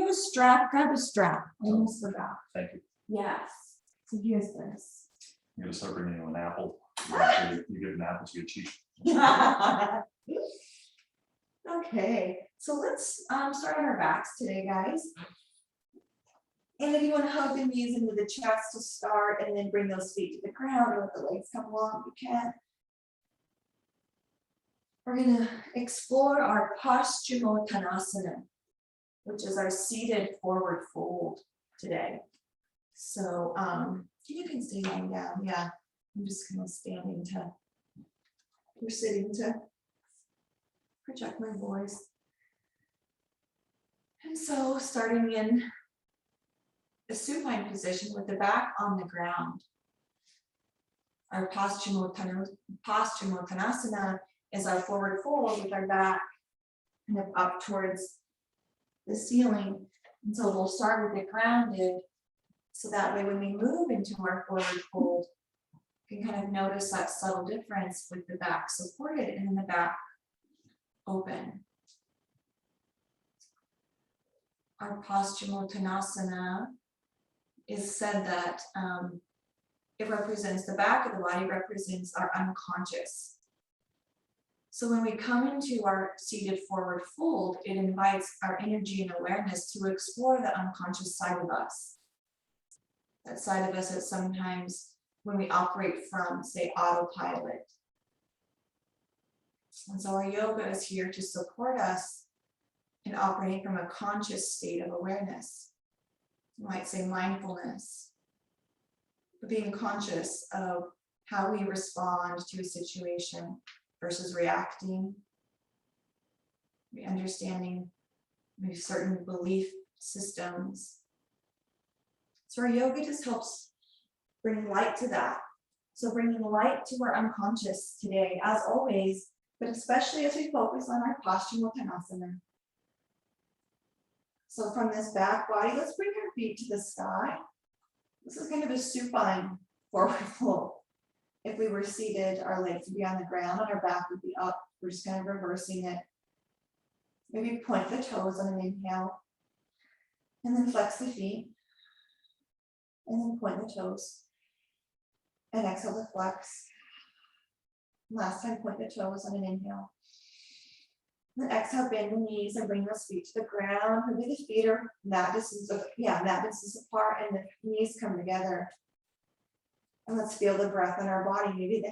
a strap? Grab a strap. I almost forgot. Thank you. Yes. So here's this. I'm gonna start bringing you an apple. You give an apple to your cheek. Okay, so let's start on our backs today, guys. And if you want to hug the knees into the chest to start and then bring those feet to the ground or let the legs come along, you can. We're going to explore our Paschimottanasana, which is our seated forward fold today. So you can stay lying down. Yeah, I'm just kind of standing to, we're sitting to project my voice. And so starting in a supine position with the back on the ground. Our Paschimottanasana is our forward fold with our back kind of up towards the ceiling. And so we'll start with it grounded. So that way when we move into our forward fold, you can kind of notice that subtle difference with the back supported and then the back open. Our Paschimottanasana is said that it represents the back of the body, represents our unconscious. So when we come into our seated forward fold, it invites our energy and awareness to explore the unconscious side of us. That side of us that sometimes when we operate from, say, autopilot. And so our yoga is here to support us in operating from a conscious state of awareness. You might say mindfulness, but being conscious of how we respond to a situation versus reacting, understanding maybe certain belief systems. So our yoga just helps bring light to that. So bringing light to our unconscious today, as always, but especially as we focus on our Paschimottanasana. So from this back body, let's bring our feet to the sky. This is kind of a supine forward fold. If we were seated, our legs would be on the ground and our back would be up. We're just kind of reversing it. Maybe point the toes on an inhale. And then flex the feet. And then point the toes. And exhale to flex. Last time, point the toes on an inhale. Then exhale, bend the knees and bring those feet to the ground. Maybe the feet are mat distance apart and the knees come together. And let's feel the breath in our body. Maybe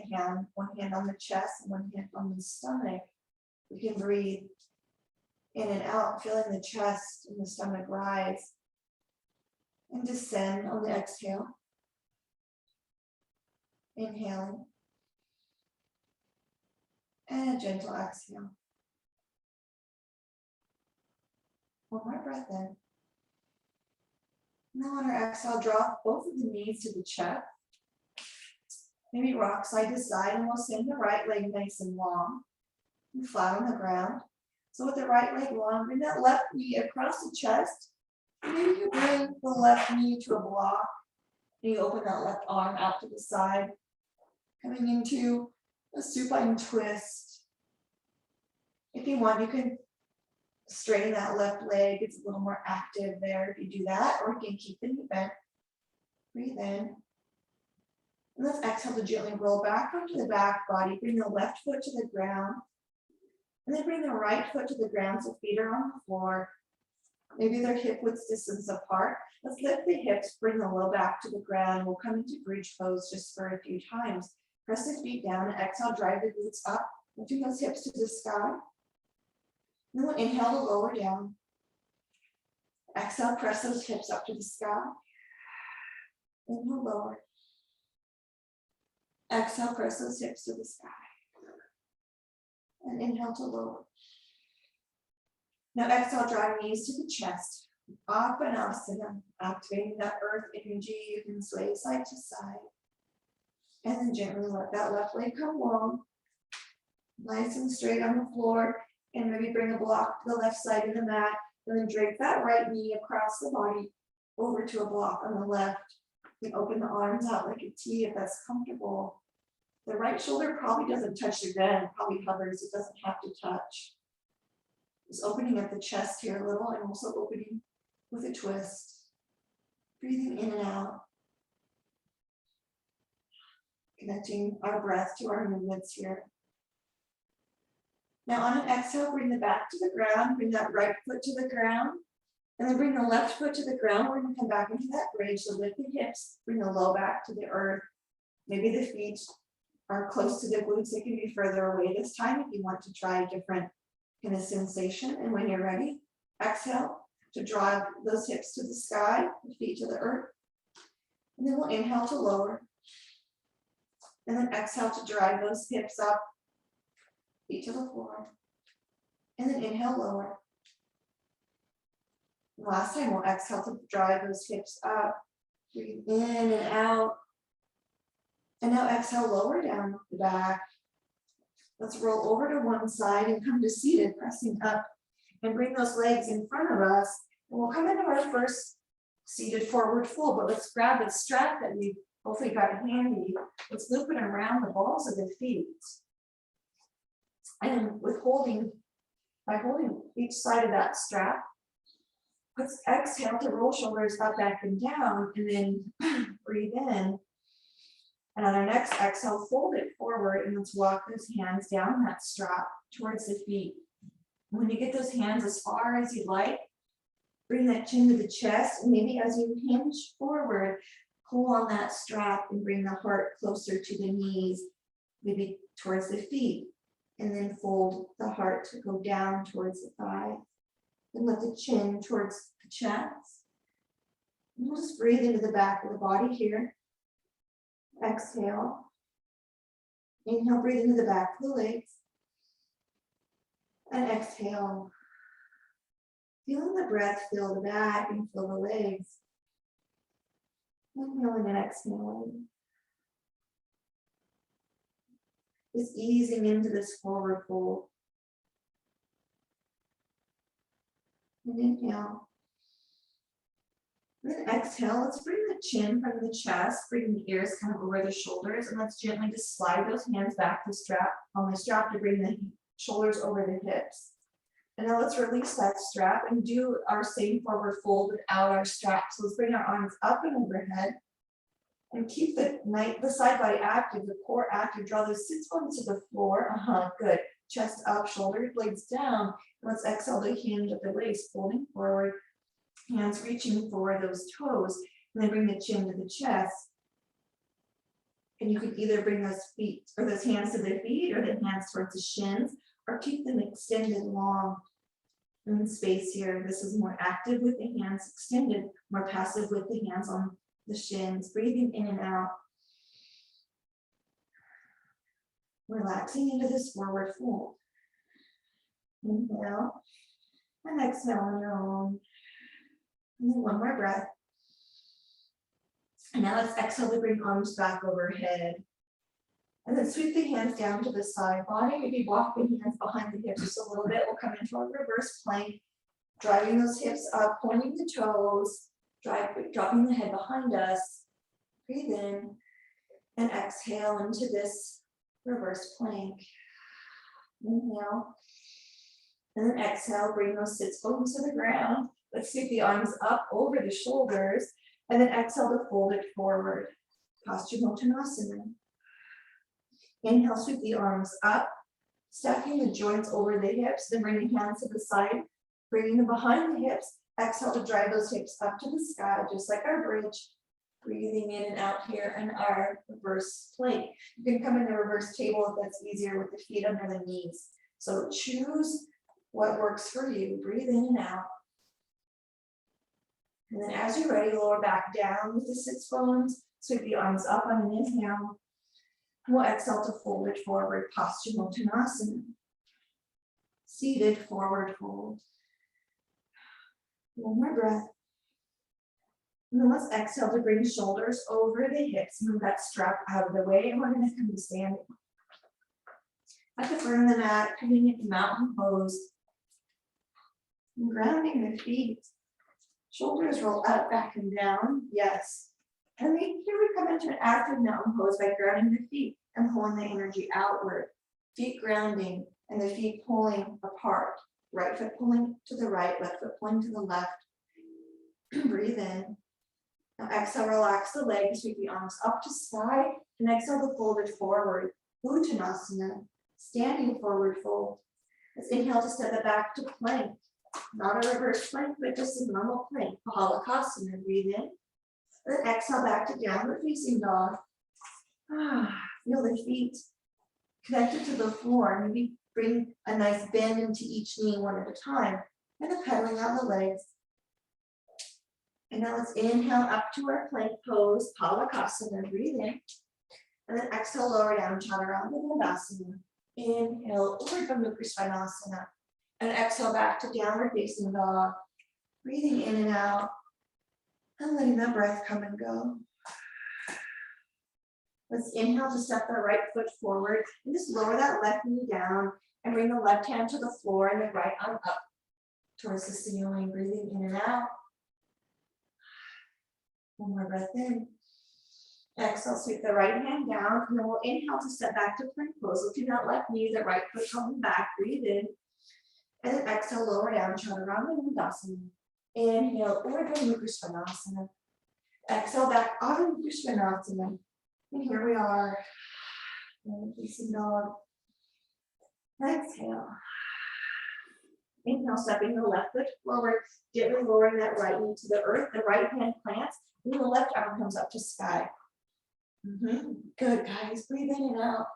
one hand on the chest and one hand on the stomach. We can breathe in and out, feeling the chest and the stomach rise. And descend on the exhale. Inhaling. And a gentle exhale. One more breath in. Now on our exhale, drop both of the knees to the chest. Maybe rock side to side, and we'll send the right leg nice and long and flat on the ground. So with the right leg long, bring that left knee across the chest. Maybe you bring the left knee to a block. And you open that left arm out to the side, coming into a supine twist. If you want, you can straighten that left leg. It's a little more active there if you do that, or you can keep the knee bent. Breathe in. And let's exhale to gently roll back onto the back body. Bring the left foot to the ground. And then bring the right foot to the ground so feet are on the floor. Maybe they're hip width distance apart. Let's lift the hips, bring the low back to the ground. We'll come into bridge pose just for a few times. Press the feet down and exhale, drive the glutes up. Lifting those hips to the sky. And then we'll inhale to lower down. Exhale, press those hips up to the sky. Inhale, lower. Exhale, press those hips to the sky. And inhale to lower. Now exhale, drive knees to the chest. Uttanasana, activating that earth energy. You can sway side to side. And then gently let that left leg come long. Nice and straight on the floor. And maybe bring a block to the left side of the mat. And then drape that right knee across the body over to a block on the left. You can open the arms out like a T if that's comfortable. The right shoulder probably doesn't touch the ground, probably hovers. It doesn't have to touch. Just opening up the chest here a little and also opening with a twist. Breathing in and out. Connecting our breath to our movements here. Now on an exhale, bring the back to the ground, bring that right foot to the ground, and then bring the left foot to the ground. We're gonna come back into that bridge, so lift the hips, bring the low back to the earth. Maybe the feet are close to the glutes, they can be further away this time if you want to try a different kind of sensation. And when you're ready, exhale to drive those hips to the sky, the feet to the earth. And then we'll inhale to lower. And then exhale to drive those hips up, feet to the floor. And then inhale, lower. Last time we'll exhale to drive those hips up. Breathe in and out. And now exhale, lower down the back. Let's roll over to one side and come to seated, pressing up. And bring those legs in front of us. And we'll come into our first seated forward fold. But let's grab the strap that we've hopefully got handy. Let's loop it around the balls of the feet. And by holding each side of that strap, let's exhale to roll shoulders up, back, and down, and then breathe in. And on our next exhale, fold it forward, and let's walk those hands down that strap towards the feet. When you get those hands as far as you'd like, bring that chin to the chest, and maybe as you hinge forward, pull on that strap and bring the heart closer to the knees, maybe towards the feet, and then fold the heart to go down towards the thigh. And let the chin towards the chest. And we'll just breathe into the back of the body here. Exhale. Inhale, breathe into the back of the legs. And exhale. Feeling the breath fill the back and fill the legs. Inhaling and exhaling. Just easing into this forward fold. And inhale. Then exhale, let's bring the chin from the chest, bring the ears kind of over the shoulders, and let's gently just slide those hands back to strap on the strap to bring the shoulders over the hips. And now let's release that strap and do our same forward fold without our strap. So let's bring our arms up and overhead and keep the side body active, the core active. Draw those sits bones to the floor. Good. Chest up, shoulder blades down. Let's exhale to hinge at the waist, folding forward, hands reaching for those toes, and then bring the chin to the chest. And you can either bring those feet or those hands to the feet or the hands towards the shins, or keep them extended long in space here. This is more active with the hands extended, more passive with the hands on the shins, breathing in and out. Relaxing into this forward fold. Inhale and exhale on your own. And then one more breath. And now let's exhale to bring arms back overhead. And then sweep the hands down to the side body. Maybe walk the hands behind the hips just a little bit. We'll come into a reverse plank, driving those hips up, pointing the toes, dropping the head behind us. Breathe in and exhale into this reverse plank. Inhale. And then exhale, bring those sits bones to the ground. Let's sweep the arms up over the shoulders. And then exhale to fold it forward. Paschimottanasana. Inhale, sweep the arms up, stacking the joints over the hips, then bring the hands to the side, bringing them behind the hips. Exhale to drive those hips up to the sky, just like our bridge. Breathing in and out here in our reverse plank. You can come in the reverse table if that's easier with the feet under the knees. So choose what works for you. Breathe in and out. And then as you're ready, lower back down with the sits bones. Sweep the arms up on an inhale. We'll exhale to fold it forward, Paschimottanasana. Seated forward fold. One more breath. And then let's exhale to bring shoulders over the hips. Move that strap out of the way, and we're going to come to standing. At the front of the mat, coming into mountain pose. And grounding the feet. Shoulders roll up, back, and down. Yes. And then here we come into an active mountain pose by grounding the feet and pulling the energy outward. Feet grounding and the feet pulling apart. Right foot pulling to the right, left foot pulling to the left. Breathe in. Now exhale, relax the legs, sweep the arms up to sky, and exhale to fold it forward. Uttanasana, standing forward fold. Let's inhale to step it back to plank. Not a reverse plank, but just a normal plank. Paschimottanasana, breathe in. Then exhale back to downward facing dog. Feel the feet connected to the floor. Maybe bring a nice bend into each knee one at a time. And then pedaling out the legs. And now let's inhale up to our plank pose, Paschimottanasana, breathe in. And then exhale, lower down, chaturanga dandasana. Inhale, Urdhva Mukha Svanasana. And exhale back to downward facing dog. Breathing in and out. And letting that breath come and go. Let's inhale to step the right foot forward. And just lower that left knee down. And bring the left hand to the floor and the right arm up towards the ceiling. Breathing in and out. One more breath in. Exhale, sweep the right hand down, and then we'll inhale to step back to plank pose. Lifting that left knee, the right foot coming back, breathe in. And then exhale, lower down, chaturanga dandasana. Inhale, Urdhva Mukha Svanasana. Exhale back, Adho Mukha Svanasana. And here we are. Facing dog. Exhale. Inhale, stepping the left foot forward, gently lowering that right knee to the earth. The right hand plants, and the left arm comes up to sky. Good, guys. Breathe in and out.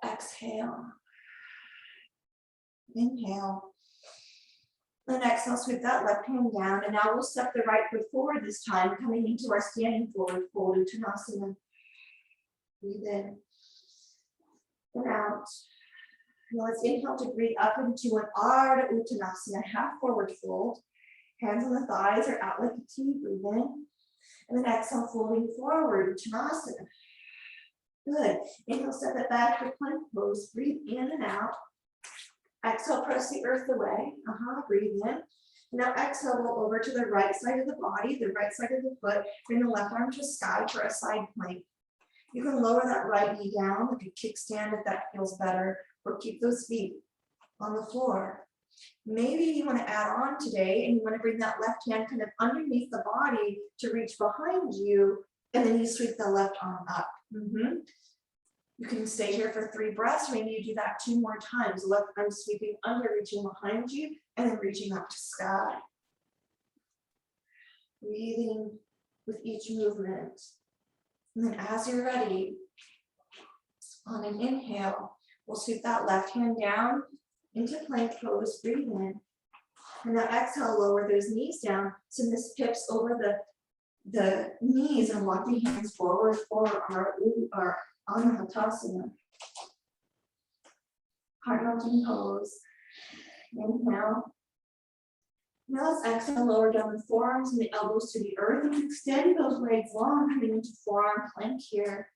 Exhale. Inhale. Then exhale, sweep that left hand down. And now we'll step the right foot forward this time, coming into our standing forward fold, Uttanasana. Breathe in. And out. Now let's inhale to breathe up into an Ardha Uttanasana, half forward fold. Hands on the thighs or out like a T, breathe in. And then exhale, folding forward, Uttanasana. Good. Inhale, step it back to plank pose, breathe in and out. Exhale, press the earth away. Breathe in. Now exhale, roll over to the right side of the body, the right side of the foot. Bring the left arm to sky for a side plank. You can lower that right knee down like a kickstand if that feels better, or keep those feet on the floor. Maybe you want to add on today and you want to bring that left hand kind of underneath the body to reach behind you, and then you sweep the left arm up. You can stay here for 3 breaths, or maybe you do that 2 more times. Left arm sweeping under, reaching behind you, and then reaching up to sky. Breathing with each movement. And then as you're ready, on an inhale, we'll sweep that left hand down into plank pose, breathe in. And now exhale, lower those knees down. So this pips over the knees and walk the hands forward for our Anahatasana. Heart melting pose. Inhale. Now let's exhale, lower down the forearms and the elbows to the earth, and extend those legs long, coming into forearm plank here.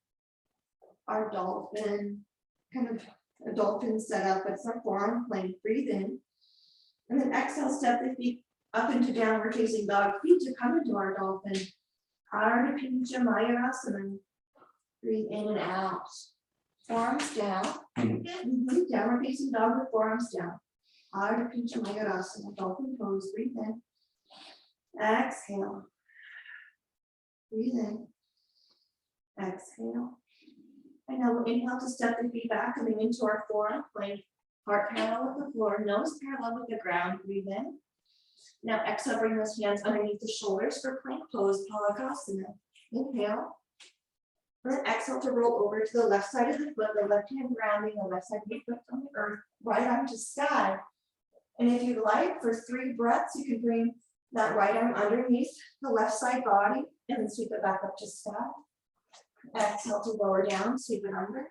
Our dolphin, kind of a dolphin setup, but it's our forearm plank. Breathe in. And then exhale, step the feet up into downward facing dog, feet to come into our dolphin. Ardha Mayurasana. Breathe in and out. Forearms down. Downward facing dog with forearms down. Ardha Mayurasana, dolphin pose. Breathe in. Exhale. Breathe in. Exhale. And now we'll inhale to step the feet back, coming into our forearm plank. Heart parallel with the floor, nose parallel with the ground. Breathe in. Now exhale, bring those hands underneath the shoulders for plank pose, Paschimottanasana. Inhale. And then exhale to roll over to the left side of the foot, the left hand grounding, the left side of the foot on the earth, right arm to sky. And if you'd like, for 3 breaths, you can bring that right arm underneath the left side body and then sweep it back up to sky. Exhale to lower down, sweep it under,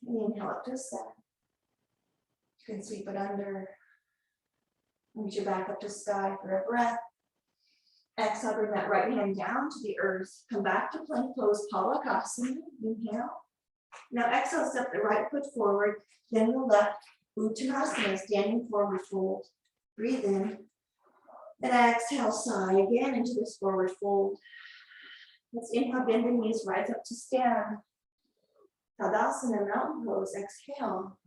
and inhale up to sky. You can sweep it under, reach it back up to sky for a breath. Exhale, bring that right hand down to the earth. Come back to plank pose, Paschimottanasana. Inhale. Now exhale, step the right foot forward, then the left, Uttanasana, standing forward fold. Breathe in. And exhale, sigh again into this forward fold. Let's inhale, bend the knees, rise up to stand. Tadasana, mountain pose, exhale.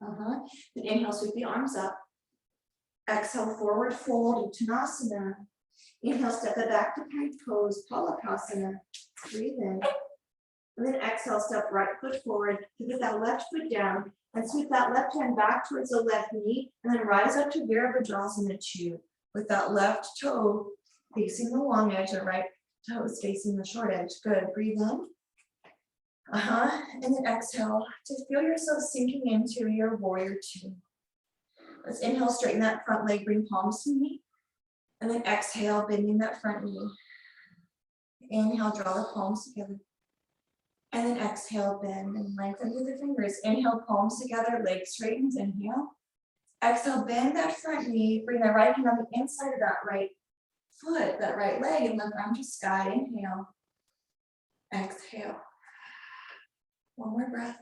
Then inhale, sweep the arms up. Exhale, forward fold, Uttanasana. Inhale, step it back to plank pose, Paschimottanasana. Breathe in. And then exhale, step right foot forward, pivot that left foot down, and sweep that left hand back towards the left knee, and then rise up to Virabhadrasana 2, with that left toe facing the long edge, the right toe is facing the short edge. Good, breathe in. And then exhale to feel yourself sinking into your warrior 2. Let's inhale, straighten that front leg, bring palms to knee. And then exhale, bending that front knee. Inhale, draw the palms together. And then exhale, bend and lengthen through the fingers. Inhale, palms together, legs straightens, inhale. Exhale, bend that front knee, bring the right hand on the inside of that right foot, that right leg, and lift arm to sky. Inhale. Exhale. One more breath.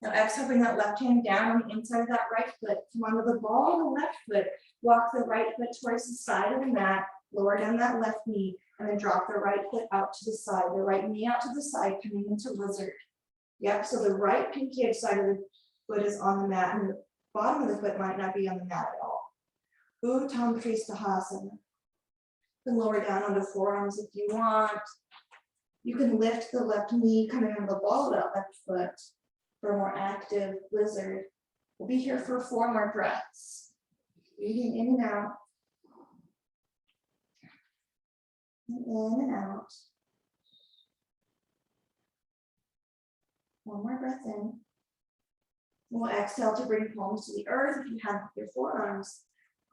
Now exhale, bring that left hand down on the inside of that right foot. Come onto the ball of the left foot. Walk the right foot towards the side of the mat. Lower down that left knee. And then drop the right foot out to the side. The right knee out to the side, coming into lizard. Yep, so the right pinky side of the foot is on the mat. And the bottom of the foot might not be on the mat at all. Uttam Kristhasana. You can lower down onto forearms if you want. You can lift the left knee coming on the ball of that left foot for a more active lizard. We'll be here for 4 more breaths. Breathing in and out. In and out. One more breath in. We'll exhale to bring palms to the earth. If you have your forearms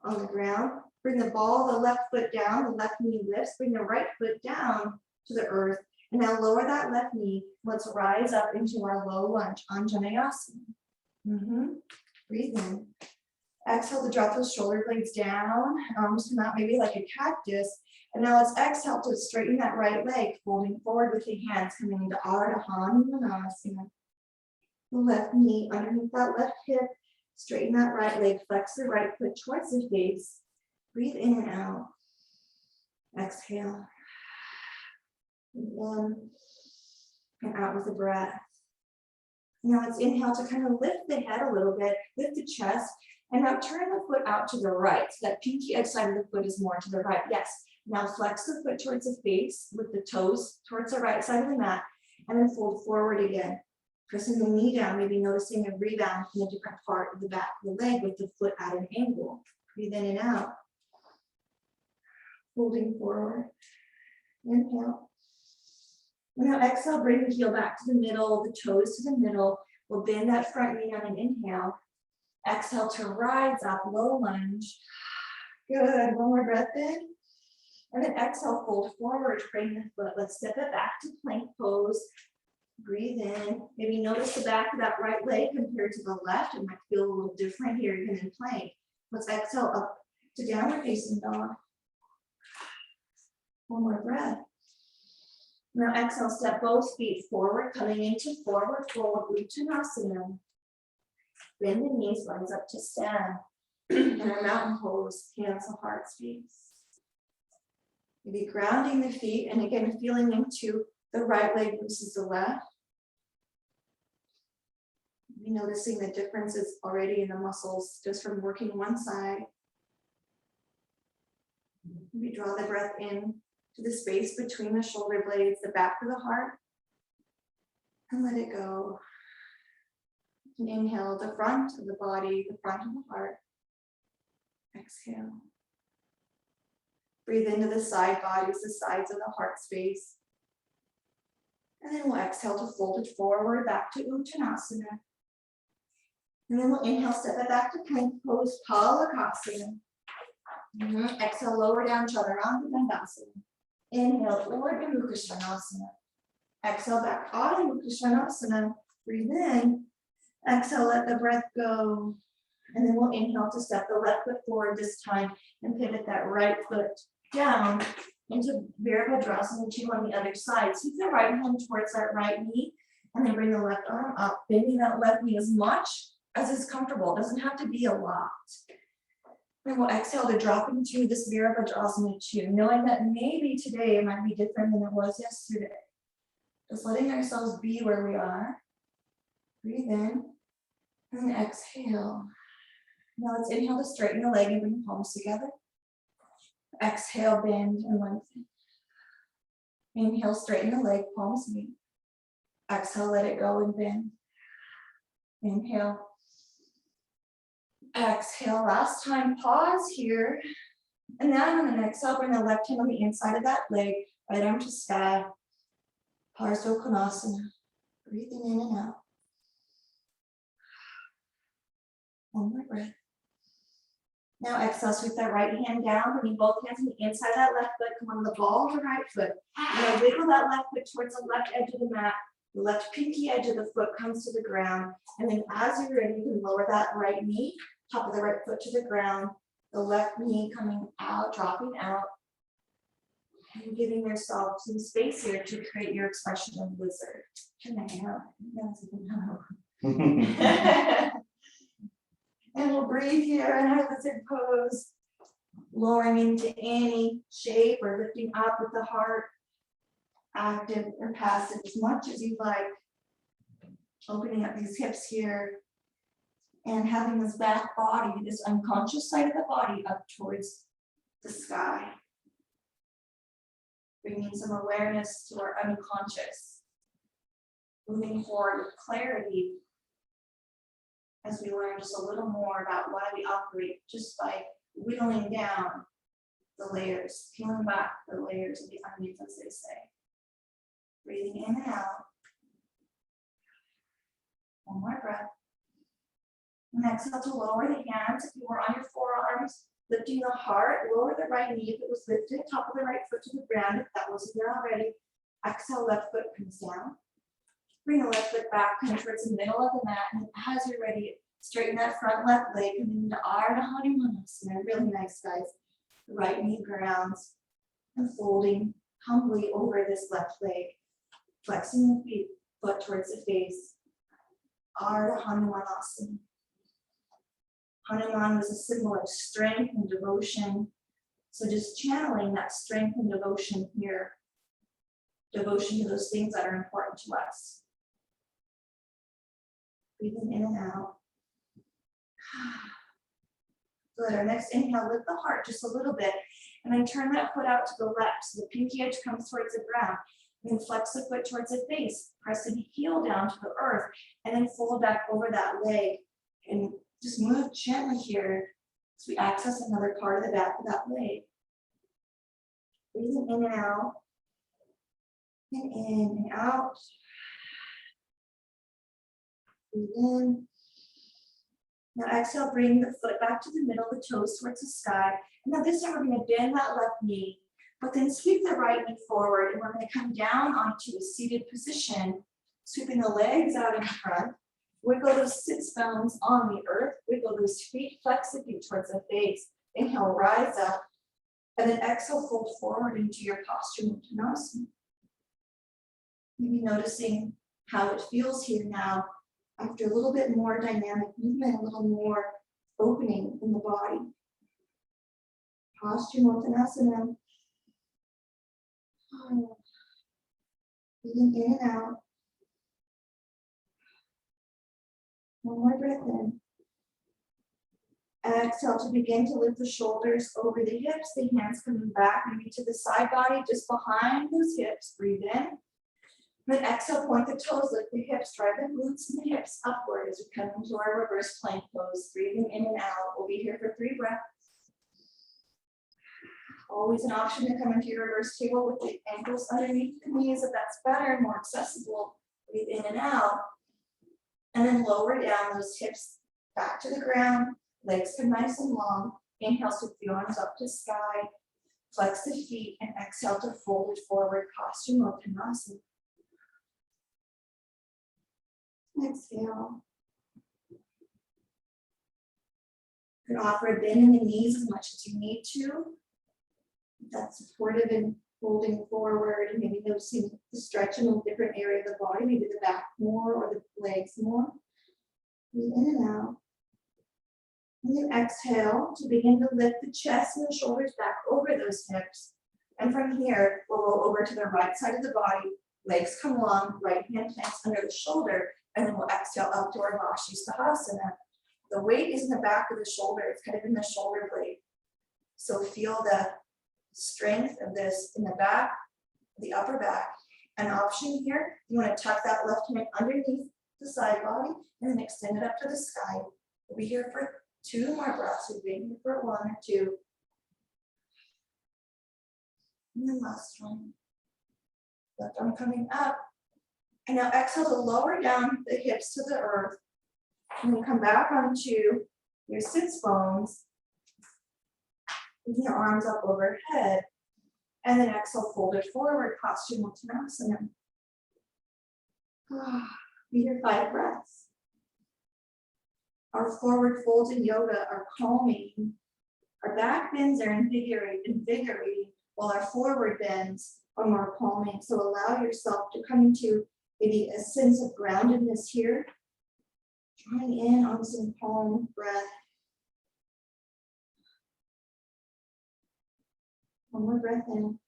on the ground, bring the ball of the left foot down, the left knee lifts, bring the right foot down to the earth. And now lower that left knee. Let's rise up into our low lunge, Anjaneyasana. Breathe in. Exhale to drop those shoulder blades down, arms come out maybe like a cactus. And now let's exhale to straighten that right leg, folding forward with the hands, coming into Ardha Hanumanasana. The left knee underneath that left hip, straighten that right leg, flex the right foot towards the face. Breathe in and out. Exhale. In and out with a breath. Now let's inhale to kind of lift the head a little bit, lift the chest, and now turn the foot out to the right. So that pinky edge side of the foot is more to the right. Yes. Now flex the foot towards the face with the toes towards the right side of the mat, and then fold forward again. Pressing the knee down, maybe noticing a rebound from a different part of the back of the leg with the foot at an angle. Breathe in and out. Folding forward. Inhale. Now exhale, bring the heel back to the middle, the toes to the middle. We'll bend that front knee on an inhale. Exhale to rise up, low lunge. Good, one more breath in. And then exhale, fold forward, bring the foot. Let's step it back to plank pose. Breathe in. Maybe notice the back of that right leg compared to the left. It might feel a little different here even in plank. Let's exhale up to downward facing dog. One more breath. Now exhale, step both feet forward, coming into forward fold, Uttanasana. Bend the knees, rise up to stand. And our mountain pose, hands to heart space. Maybe grounding the feet, and again, feeling into the right leg versus the left. Maybe noticing the differences already in the muscles just from working one side. Maybe draw the breath in to the space between the shoulder blades, the back of the heart, and let it go. And inhale, the front of the body, the front of the heart. Exhale. Breathe into the side bodies, the sides of the heart space. And then we'll exhale to fold it forward, back to Uttanasana. And then we'll inhale, step it back to plank pose, Paschimottanasana. Exhale, lower down, Chaturanga Dandasana. Inhale, Urdhva Mukha Svanasana. Exhale, back, Adho Mukha Svanasana. Breathe in. Exhale, let the breath go. And then we'll inhale to step the left foot forward this time and pivot that right foot down into Virabhadrasana 2 on the other side. Keep the right hand towards that right knee and then bring the left arm up, bending that left knee as much as is comfortable. It doesn't have to be a lot. And we'll exhale to drop into this Virabhadrasana 2, knowing that maybe today it might be different than it was yesterday. Just letting ourselves be where we are. Breathe in and then exhale. Now let's inhale to straighten the leg and bring the palms together. Exhale, bend and lengthen. Inhale, straighten the leg, palms meet. Exhale, let it go and bend. Inhale. Exhale, last time, pause here. And then on the exhale, bring the left hand on the inside of that leg, right arm to sky. Paschimottanasana. Breathing in and out. One more breath. Now exhale, sweep that right hand down, bringing both hands on the inside of that left foot. Come on the ball of the right foot. You're gonna wiggle that left foot towards the left edge of the mat. The left pinky edge of the foot comes to the ground. And then as you're ready, you can lower that right knee, top of the right foot to the ground. The left knee coming out, dropping out. And giving yourself some space here to create your expression of lizard. Can I help? And we'll breathe here in our lizard pose, lowering into any shape or lifting up with the heart, active or passive as much as you like. Opening up these hips here and having this back body, this unconscious side of the body up towards the sky. Bringing some awareness to our unconscious. Moving forward with clarity as we learn just a little more about why we operate just by whittling down the layers, peeling back the layers of the onions, as they say. Breathing in and out. One more breath. And exhale to lower the hands. If you were on your forearms, lifting the heart, lower the right knee if it was lifted, top of the right foot to the ground if that wasn't there already. Exhale, left foot comes down. Bring the left foot back, come towards the middle of the mat, and as you're ready, straighten that front left leg, coming into Ardha Hanumanasana. Really nice, guys. The right knee grounds and folding humbly over this left leg, flexing the feet, foot towards the face. Ardha Hanumanasana. Hanuman was a symbol of strength and devotion. So just channeling that strength and devotion here. Devotion to those things that are important to us. Breathing in and out. Good. Our next inhale, lift the heart just a little bit, and then turn that foot out to the left. So the pinky edge comes towards the ground. And then flex the foot towards the face. Press the heel down to the earth, and then fold back over that leg. And just move gently here as we access another part of the back of that leg. Breathing in and out. And in and out. Breathe in. Now exhale, bring the foot back to the middle, the toes towards the sky. And now this time we're going to bend that left knee, but then sweep the right knee forward, and we're going to come down onto a seated position, sweeping the legs out in front. Wiggle those sits bones on the earth. Wiggle those feet, flex the feet towards the face. Inhale, rise up. And then exhale, fold forward into your Paschimottanasana. Maybe noticing how it feels here now after a little bit more dynamic movement, a little more opening in the body. Paschimottanasana. Breathing in and out. One more breath in. Exhale to begin to lift the shoulders over the hips, the hands coming back, maybe to the side body, just behind those hips. Breathe in. Then exhale, point the toes, lift the hips, drive the glutes and the hips upward as we come into our reverse plank pose. Breathing in and out. We'll be here for 3 breaths. Always an option to come into your reverse table with the ankles underneath the knees if that's better, more accessible. Breathe in and out. And then lower down those hips back to the ground. Legs come nice and long. Inhale, sweep the arms up to sky. Flex the feet and exhale to fold it forward. Paschimottanasana. Exhale. You can offer a bend in the knees as much as you need to. That's supportive in folding forward, and maybe noticing the stretch in a different area of the body, maybe the back more or the legs more. Breathe in and out. And then exhale to begin to lift the chest and the shoulders back over those hips. And from here, we'll roll over to the right side of the body. Legs come long, right hand planks under the shoulder, and then we'll exhale up to our Paschimottanasana. The weight is in the back of the shoulder. It's kind of in the shoulder blade. So feel the strength of this in the back, the upper back. An option here, you want to tuck that left hand underneath the side body and then extend it up to the sky. We'll be here for 2 more breaths. We've been here for 1 or 2. And then last one. Left arm coming up. And now exhale to lower down the hips to the earth. And then come back onto your sits bones. With your arms up overhead. And then exhale, fold it forward, Paschimottanasana. Be here 5 breaths. Our forward folds in yoga are calming. Our back bends are invigorating, while our forward bends are more calming. So allow yourself to come into maybe a sense of groundedness here. Drawing in on some calm breath. One more breath in.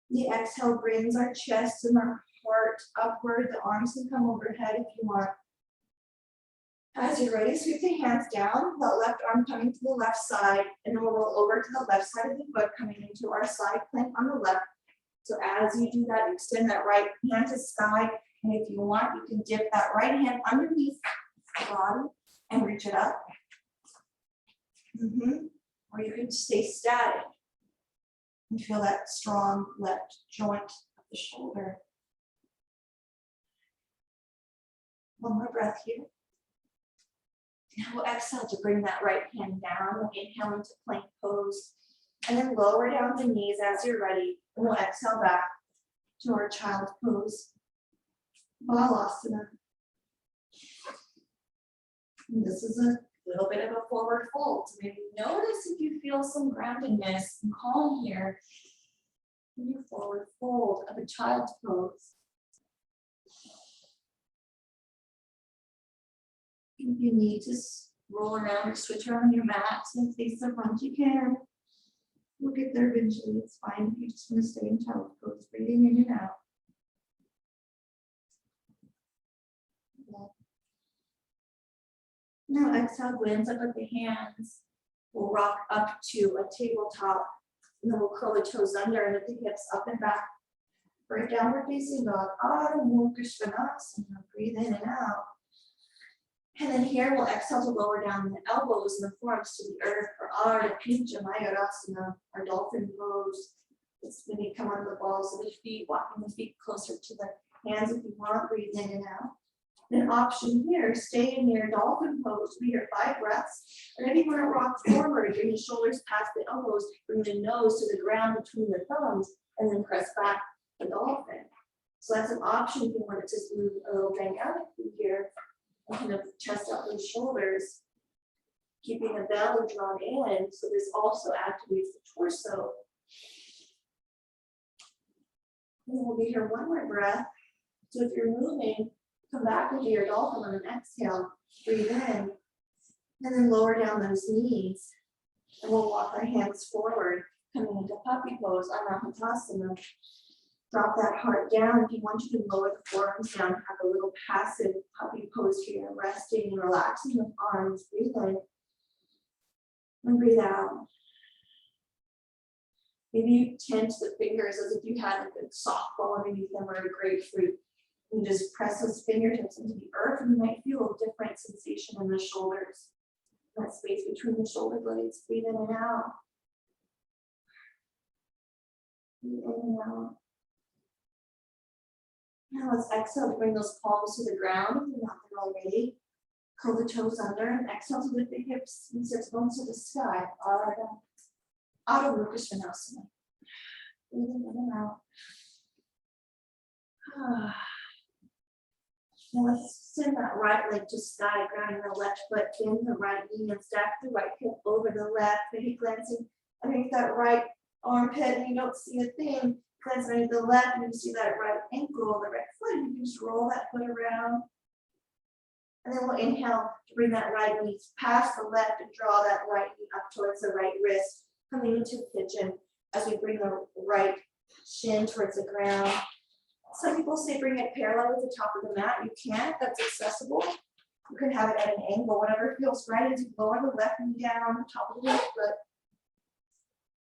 The exhale brings our chest and our heart upward. The arms can come overhead if you want. As you're ready, sweep the hands down, that left arm coming to the left side, and then we'll roll over to the left side of the foot, coming into our side plank on the left. So as you do that, extend that right hand to sky, and if you want, you can dip that right hand underneath the body and reach it up. Or you can stay static and feel that strong left joint of the shoulder. One more breath here. Now we'll exhale to bring that right hand down. We'll inhale into plank pose. And then lower down the knees as you're ready. And we'll exhale back to our child's pose. Balasana. And this is a little bit of a forward fold. So maybe notice if you feel some groundedness and calm here in your forward fold of a child's pose. If you need to roll around or switch around your mat and face the front, you can. We'll get there eventually. It's fine if you just want to stay in child's pose, breathing in and out. Now exhale, glance up at the hands. We'll rock up to a tabletop. And then we'll curl the toes under and lift the hips up and back. For a downward facing dog. Paschimottanasana. Breathe in and out. And then here we'll exhale to lower down the elbows and the forearms to the earth for pigeon, our dolphin pose. It's when you come on the balls of the feet, walking the feet closer to the hands if you want. Breathe in and out. An option here, stay in your dolphin pose. Be here 5 breaths. And if you want to rock forward, bring the shoulders past the elbows, bring the nose to the ground between the thumbs, and then press back the dolphin. So that's an option if you want to just move a little dynamically here. And kind of chest out those shoulders, keeping the belly drawn in. So this also activates the torso. And we'll be here 1 more breath. So if you're moving, come back into your dolphin on an exhale. Breathe in. And then lower down those knees. And we'll walk our hands forward, coming into puppy pose, Anahatasana. Drop that heart down. If you want, you can lower the forearms down, have a little passive puppy pose here, resting and relaxing with arms. Breathe in and breathe out. Maybe you tense the fingers as if you had a good softball underneath them or a grapefruit. You just press those fingertips into the earth, and you might feel a different sensation in the shoulders. That space between the shoulder blades. Breathe in and out. Breathe in and out. Now let's exhale to bring those palms to the ground if you're not there already. Curl the toes under and exhale to lift the hips and sits bones to the sky. Paschimottanasana. Breathing in and out. Now let's send that right leg to sky, grounding the left foot, bend the right knee and stack the right hip over the left, maybe glancing underneath that right armpit and you don't see a thing. Glance underneath the left and you see that right ankle, the right foot, and you can just roll that foot around. And then we'll inhale to bring that right knee past the left and draw that right knee up towards the right wrist, coming into pigeon as we bring the right shin towards the ground. Some people say bring it parallel with the top of the mat. You can't, that's accessible. You can have it at an angle, whatever feels right as you lower the left knee down, top of the left foot.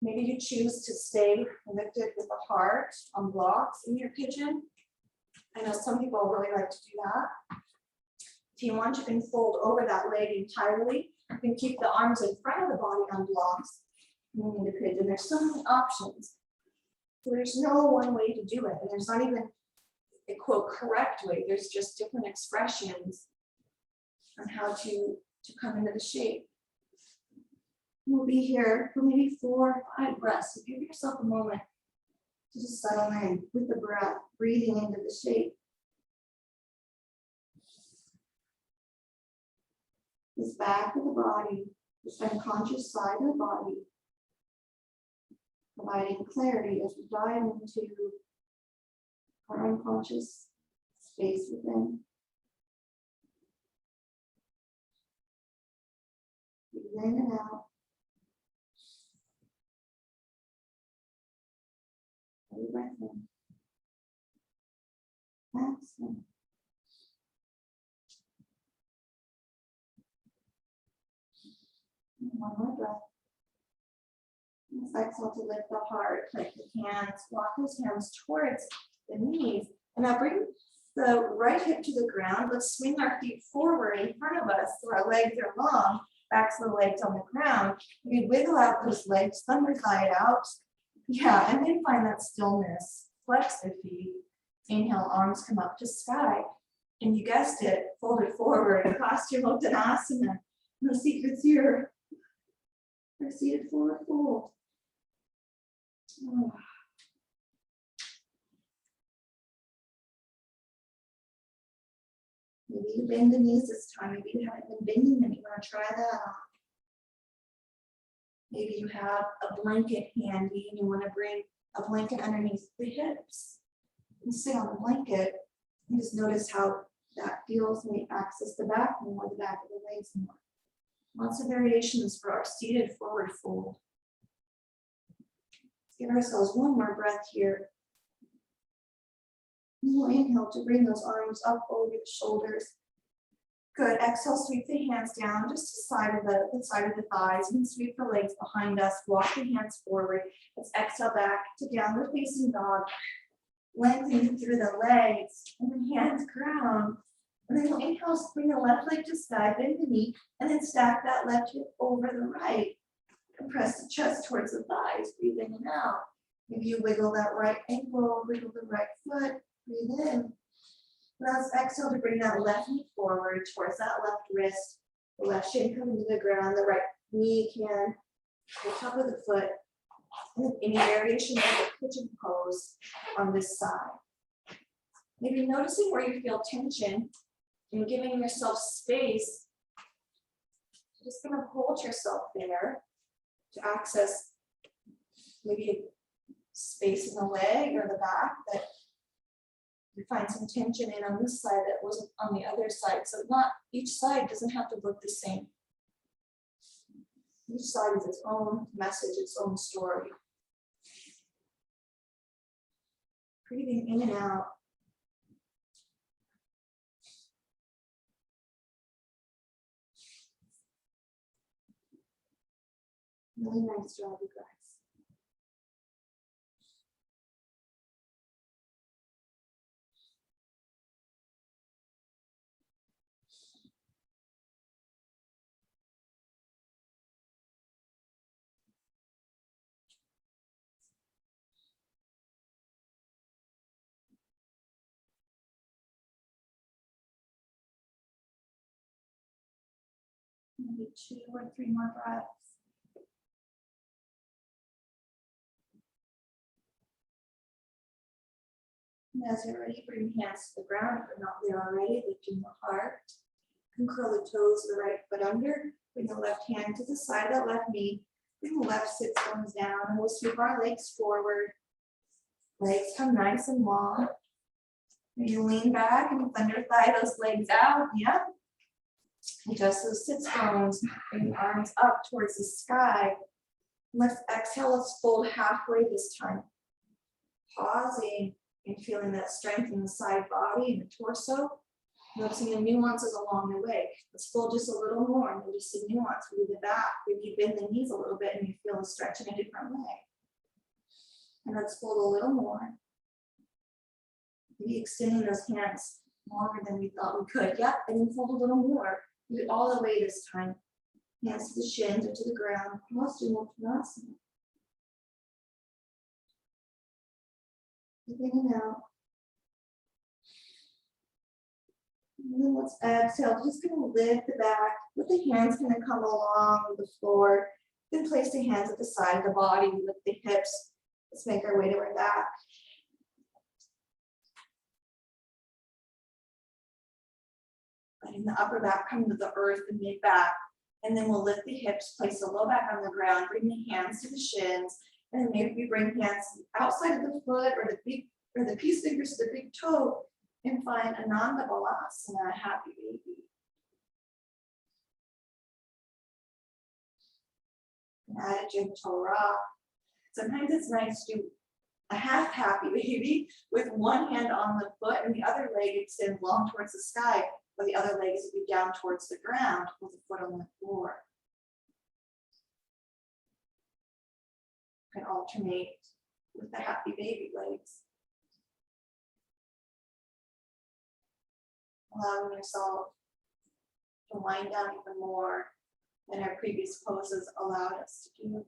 Maybe you choose to stay lifted with the heart on blocks in your pigeon. I know some people really like to do that. If you want, you can fold over that leg entirely. You can keep the arms in front of the body on blocks in the pigeon. There's so many options. So there's no one way to do it. And there's not even a quote correct way. There's just different expressions on how to come into the shape. We'll be here for maybe 4 or 5 breaths. So give yourself a moment to just settle in with the breath, breathing into the shape. This back of the body, this unconscious side of the body, providing clarity as we dive into our unconscious space within. Breathe in and out. Every breath in. Exhale. One more breath. Let's exhale to lift the heart, click the hands, walk those hands towards the knees. And now bring the right hip to the ground. Let's swing our feet forward in front of us so our legs are long, backs of the legs on the ground. We wiggle out those legs, thunder thigh it out. Yeah, and then find that stillness. Flex the feet. Inhale, arms come up to sky. And you guessed it, fold it forward, Paschimottanasana. The secret's here. We're seated forward fold. Oh. Maybe you bend the knees this time. Maybe you haven't been bending them. You want to try that on. Maybe you have a blanket handy and you want to bring a blanket underneath the hips. And sit on the blanket and just notice how that feels. Maybe access the back more, the back of the legs more. Lots of variations for our seated forward fold. Let's give ourselves one more breath here. We'll inhale to bring those arms up over the shoulders. Good. Exhale, sweep the hands down just to the side of the thighs. You can sweep the legs behind us. Walk the hands forward. Let's exhale back to downward facing dog. Lengthening through the legs and the hands ground. And then we'll inhale, bring the left leg to sky, bend the knee, and then stack that left hip over the right. Compress the chest towards the thighs, breathe in and out. Maybe you wiggle that right ankle, wiggle the right foot, breathe in. Now let's exhale to bring that left knee forward towards that left wrist. The left shin coming to the ground, the right knee can the top of the foot. And any variation of the pigeon pose on this side. Maybe noticing where you feel tension and giving yourself space. You're just going to hold yourself there to access maybe a space in the leg or the back that you find some tension in on this side that wasn't on the other side. So not each side doesn't have to look the same. Each side is its own message, its own story. Breathing in and out. Really nice job, you guys. Maybe 2 or 3 more breaths. And as you're ready, bring hands to the ground. If you're not there already, lifting the heart. You can curl the toes of the right foot under. Bring the left hand to the side of that left knee. Bring the left sit bones down. And we'll sweep our legs forward. Legs come nice and long. You lean back and thunder thigh those legs out. Yeah. Adjust those sits bones. Bring the arms up towards the sky. Let's exhale. Let's fold halfway this time. Pausing and feeling that strength in the side body and the torso. Noticing the nuances along the way. Let's fold just a little more and just see nuance. Move the back. Maybe you bend the knees a little bit and you feel a stretch in a different way. And let's fold a little more. Maybe extending those hands longer than we thought we could. Yep, and then fold a little more. Do it all the way this time. Hands to the shins or to the ground. Paschimottanasana. In and out. And then let's exhale. Just gonna lift the back. Let the hands kind of come along the floor. Then place the hands at the side of the body. Lift the hips. Let's make our way to our back. Letting the upper back come to the earth and mid back. And then we'll lift the hips, place the low back on the ground, bring the hands to the shins. And then maybe we bring hands outside of the foot or the peace fingers to the big toe and find Ananda Balasana, happy baby. And add a gentle rock. Sometimes it's nice to do a half happy baby with one hand on the foot and the other leg extends long towards the sky, while the other leg is down towards the ground with the foot on the floor. You can alternate with the happy baby legs. Allowing yourself to wind down even more than our previous poses allowed us to do.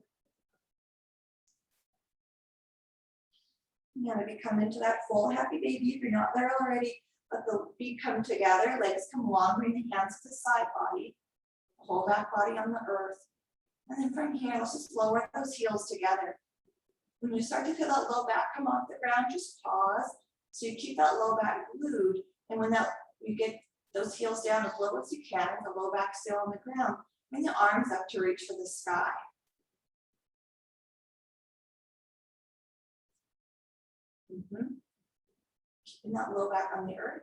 Now maybe come into that full happy baby. If you're not there already, let the feet come together, legs come long, bring the hands to the side body, whole back body on the earth. And then from here, let's just lower those heels together. When you start to feel that low back come off the ground, just pause. So you keep that low back glued. And when you get those heels down as low as you can, with the low back still on the ground, bring the arms up to reach for the sky. Keeping that low back on the earth.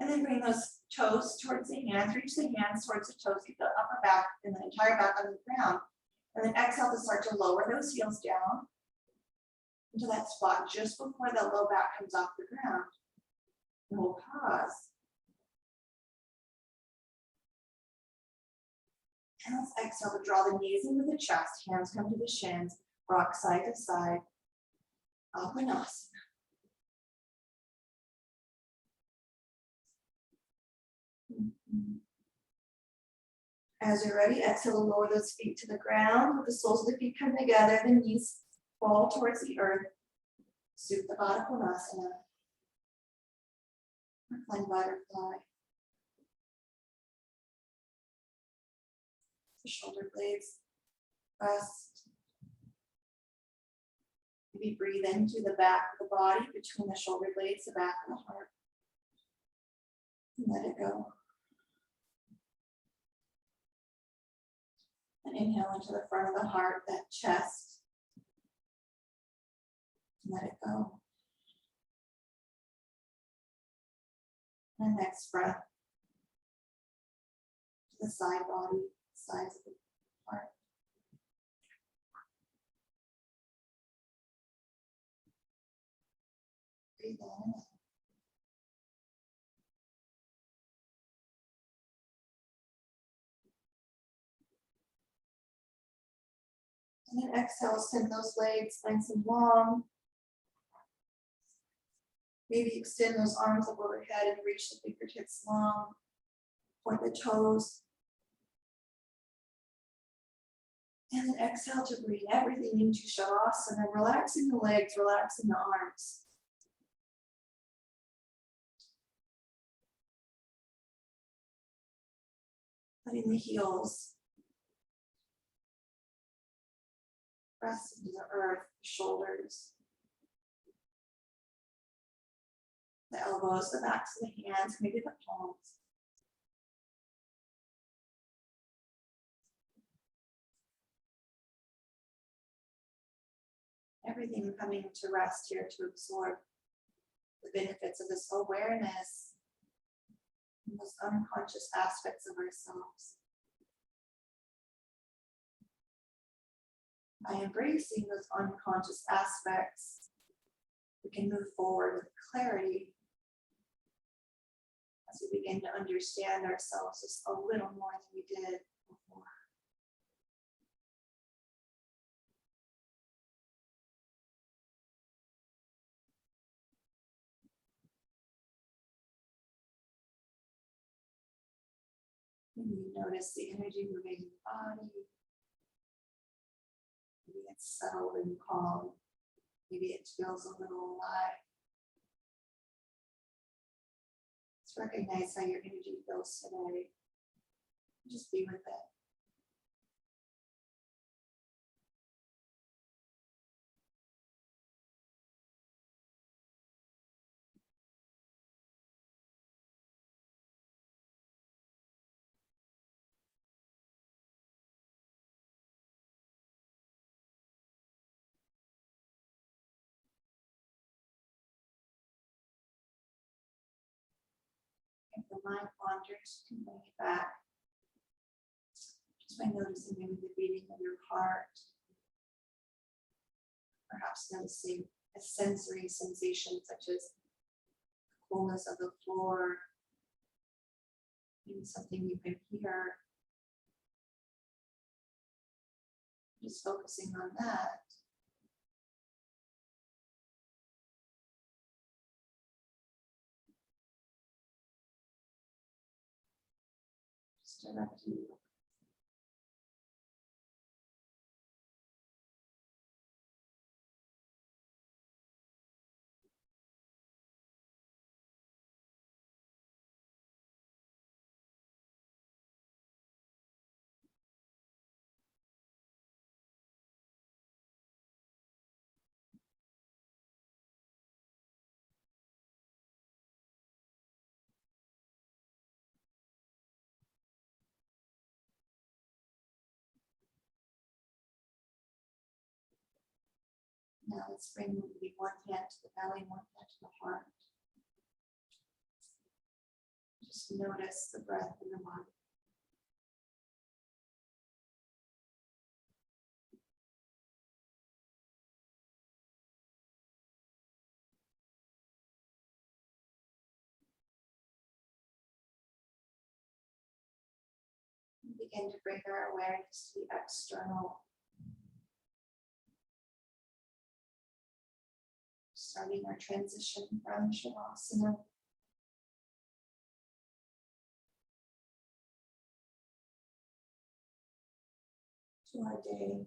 And then bring those toes towards the hands, reach the hands towards the toes, keep the upper back and the entire back on the ground. And then exhale to start to lower those heels down into that spot just before the low back comes off the ground. And we'll pause. And let's exhale to draw the knees into the chest, hands come to the shins, rock side to side. Uttanasana. As you're ready, exhale to lower those feet to the ground. Let the soles of the feet come together, the knees fall towards the earth. Supta Baddha Konasana. Reclined butterfly. The shoulder blades rest. Maybe breathe into the back of the body, between the shoulder blades, the back of the heart. And let it go. And inhale into the front of the heart, that chest. And let it go. And next breath. To the side body, sides of the heart. Breathe in. And then exhale, send those legs nice and long. Maybe extend those arms up overhead and reach the fingertips long. Point the toes. And then exhale to bring everything into Shavasana, relaxing the legs, relaxing the arms. Letting the heels press into the earth, the shoulders, the elbows, the backs of the hands, maybe the palms. Everything coming to rest here to absorb the benefits of this awareness and those unconscious aspects of ourselves. By embracing those unconscious aspects, we can move forward with clarity as we begin to understand ourselves just a little more than we did before. And you notice the energy moving in the body. Maybe it's settled and calm. Maybe it feels a little alive. Let's recognize how your energy feels today. Just be with it. If the mind wanders, you can bring it back. Just by noticing maybe the beating of your heart. Perhaps noticing a sensory sensation such as the coolness of the floor. Maybe something you can hear. Just focusing on that. Just direct you. Now let's bring maybe one hand to the belly, one hand to the heart. Just notice the breath in the body. And begin to bring our awareness to the external. Starting our transition from Shavasana to our day.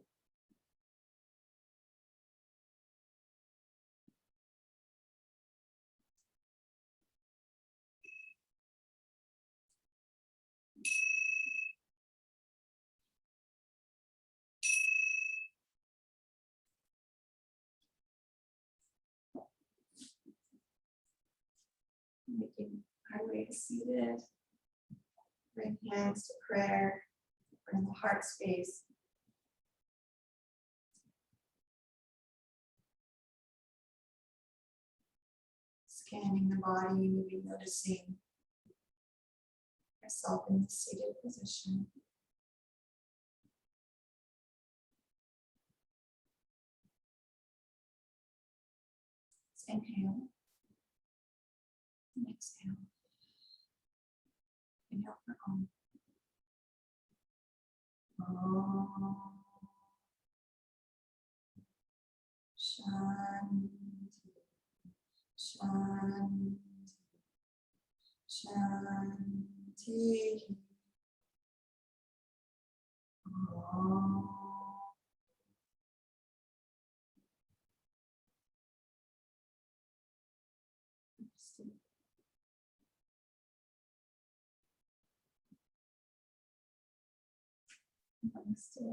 Making our way seated. Bring hands to prayer. Bring the heart space. Scanning the body, maybe noticing yourself in the seated position. Let's inhale. And exhale. Inhale for Om. Om. Shanti. Shanti. Shanti. Om. Namaste.